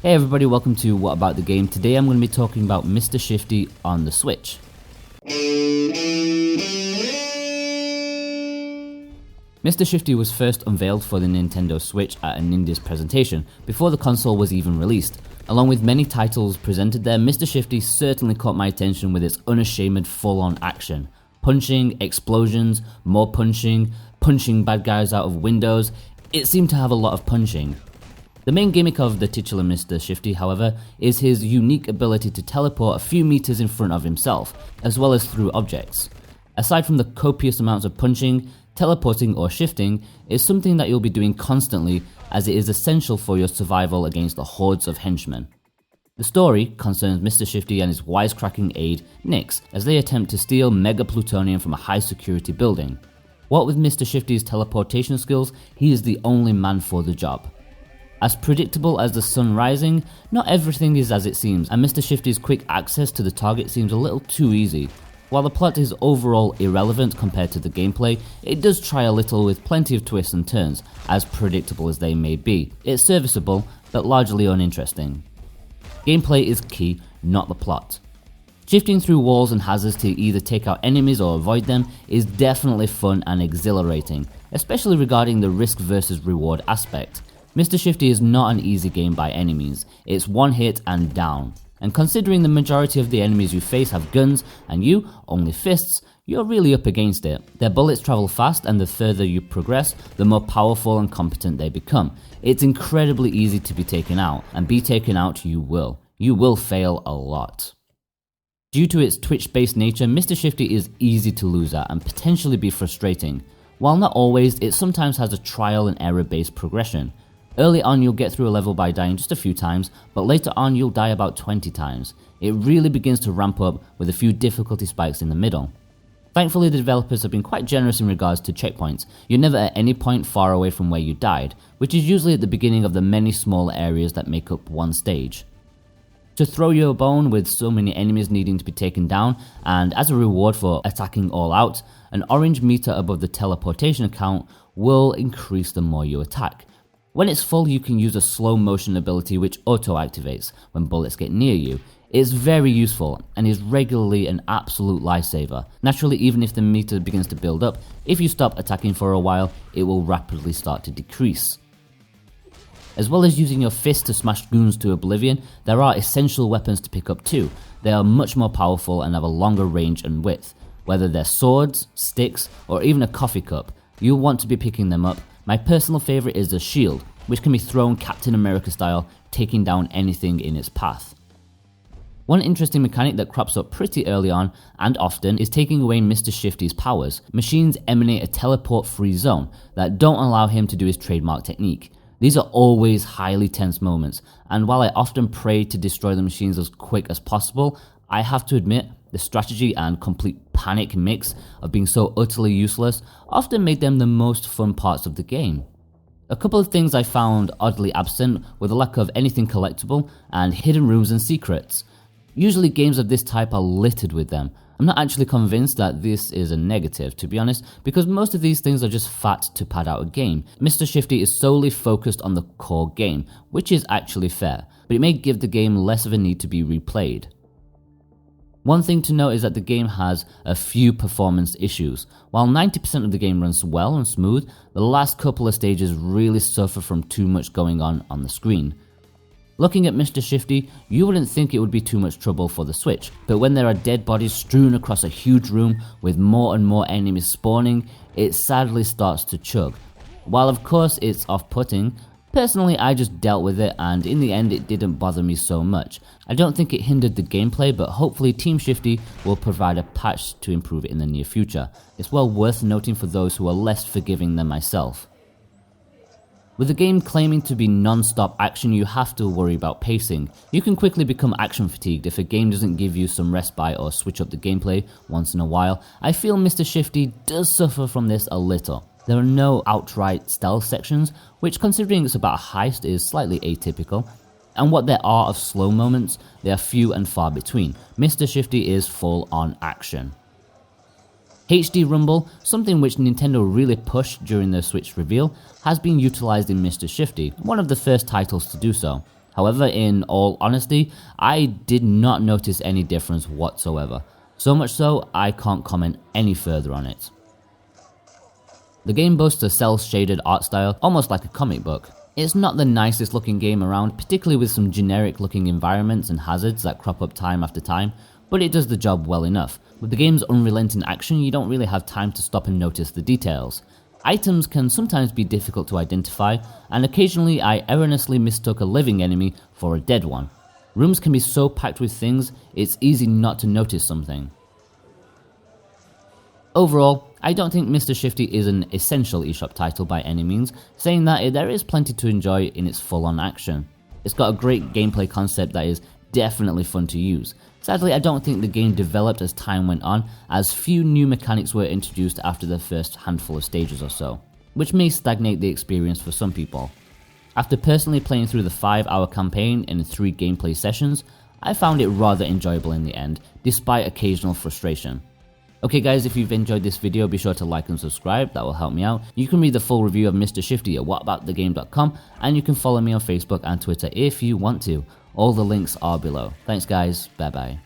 Hey everybody, welcome to What About the Game. Today I'm going to be talking about Mr. Shifty on the Switch. Mr. Shifty was first unveiled for the Nintendo Switch at an Indies presentation, before the console was even released. Along with many titles presented there, Mr. Shifty certainly caught my attention with its unashamed full-on action. Punching, explosions, more punching, punching bad guys out of windows. It seemed to have a lot of punching. The main gimmick of the titular Mr. Shifty, however, is his unique ability to teleport a few meters in front of himself, as well as through objects. Aside from the copious amounts of punching, teleporting or shifting is something that you'll be doing constantly, as it is essential for your survival against the hordes of henchmen. The story concerns Mr. Shifty and his wisecracking aide, Nix, as they attempt to steal mega plutonium from a high security building. What with Mr. Shifty's teleportation skills, he is the only man for the job. As predictable as the sun rising, not everything is as it seems, and Mr. Shifty's quick access to the target seems a little too easy. While the plot is overall irrelevant compared to the gameplay, it does try a little with plenty of twists and turns, as predictable as they may be. It's serviceable, but largely uninteresting. Gameplay is key, not the plot. Shifting through walls and hazards to either take out enemies or avoid them is definitely fun and exhilarating, especially regarding the risk versus reward aspect. Mr. Shifty is not an easy game by any means, it's one hit and down. And considering the majority of the enemies you face have guns and you only fists, you're really up against it. Their bullets travel fast, and the further you progress, the more powerful and competent they become. It's incredibly easy to be taken out, and be taken out you will. You will fail a lot. Due to its twitch-based nature, Mr. Shifty is easy to lose at and potentially be frustrating. While not always, it sometimes has a trial and error based progression. Early on you'll get through a level by dying just a few times, but later on you'll die about 20 times. It really begins to ramp up with a few difficulty spikes in the middle. Thankfully the developers have been quite generous in regards to checkpoints. You're never at any point far away from where you died, which is usually at the beginning of the many small areas that make up one stage. To throw you a bone with so many enemies needing to be taken down, and as a reward for attacking all out, an orange meter above the teleportation account will increase the more you attack. When it's full, you can use a slow motion ability which auto-activates when bullets get near you. It's very useful and is regularly an absolute lifesaver. Naturally, even if the meter begins to build up, if you stop attacking for a while, it will rapidly start to decrease. As well as using your fist to smash goons to oblivion, there are essential weapons to pick up too. They are much more powerful and have a longer range and width. Whether they're swords, sticks, or even a coffee cup, you'll want to be picking them up. My personal favourite is the shield, which can be thrown Captain America style, taking down anything in its path. One interesting mechanic that crops up pretty early on and often is taking away Mr. Shifty's powers. Machines emanate a teleport-free zone that don't allow him to do his trademark technique. These are always highly tense moments, and while I often pray to destroy the machines as quick as possible, I have to admit the strategy and complete panic mix of being so utterly useless often made them the most fun parts of the game. A couple of things I found oddly absent were the lack of anything collectible and hidden rooms and secrets. Usually games of this type are littered with them. I'm not actually convinced that this is a negative, to be honest, because most of these things are just fat to pad out a game. Mr. Shifty is solely focused on the core game, which is actually fair, but it may give the game less of a need to be replayed. One thing to note is that the game has a few performance issues. While 90% of the game runs well and smooth, the last couple of stages really suffer from too much going on the screen. Looking at Mr. Shifty, you wouldn't think it would be too much trouble for the Switch, but when there are dead bodies strewn across a huge room with more and more enemies spawning, it sadly starts to chug. While of course it's off-putting, personally I just dealt with it, and in the end it didn't bother me so much. I don't think it hindered the gameplay, but hopefully Team Shifty will provide a patch to improve it in the near future. It's well worth noting for those who are less forgiving than myself. With the game claiming to be non-stop action, you have to worry about pacing. You can quickly become action fatigued if a game doesn't give you some respite or switch up the gameplay once in a while. I feel Mr. Shifty does suffer from this a little. There are no outright stealth sections, which considering it's about a heist is slightly atypical. And what there are of slow moments, they are few and far between. Mr. Shifty is full on action. HD Rumble, something which Nintendo really pushed during their Switch reveal, has been utilised in Mr. Shifty, one of the first titles to do so. However, in all honesty, I did not notice any difference whatsoever. So much so, I can't comment any further on it. The game boasts a cel-shaded art style, almost like a comic book. It's not the nicest looking game around, particularly with some generic looking environments and hazards that crop up time after time, but it does the job well enough. With the game's unrelenting action, you don't really have time to stop and notice the details. Items can sometimes be difficult to identify, and occasionally I erroneously mistook a living enemy for a dead one. Rooms can be so packed with things, it's easy not to notice something. Overall, I don't think Mr. Shifty is an essential eShop title by any means, saying that there is plenty to enjoy in its full-on action. It's got a great gameplay concept that is definitely fun to use. Sadly, I don't think the game developed as time went on, as few new mechanics were introduced after the first handful of stages or so, which may stagnate the experience for some people. After personally playing through the 5-hour campaign in 3 gameplay sessions, I found it rather enjoyable in the end, despite occasional frustration. Okay guys, if you've enjoyed this video, be sure to like and subscribe, that will help me out. You can read the full review of Mr. Shifty at whataboutthegame.com, and you can follow me on Facebook and Twitter if you want to. All the links are below. Thanks guys, bye bye.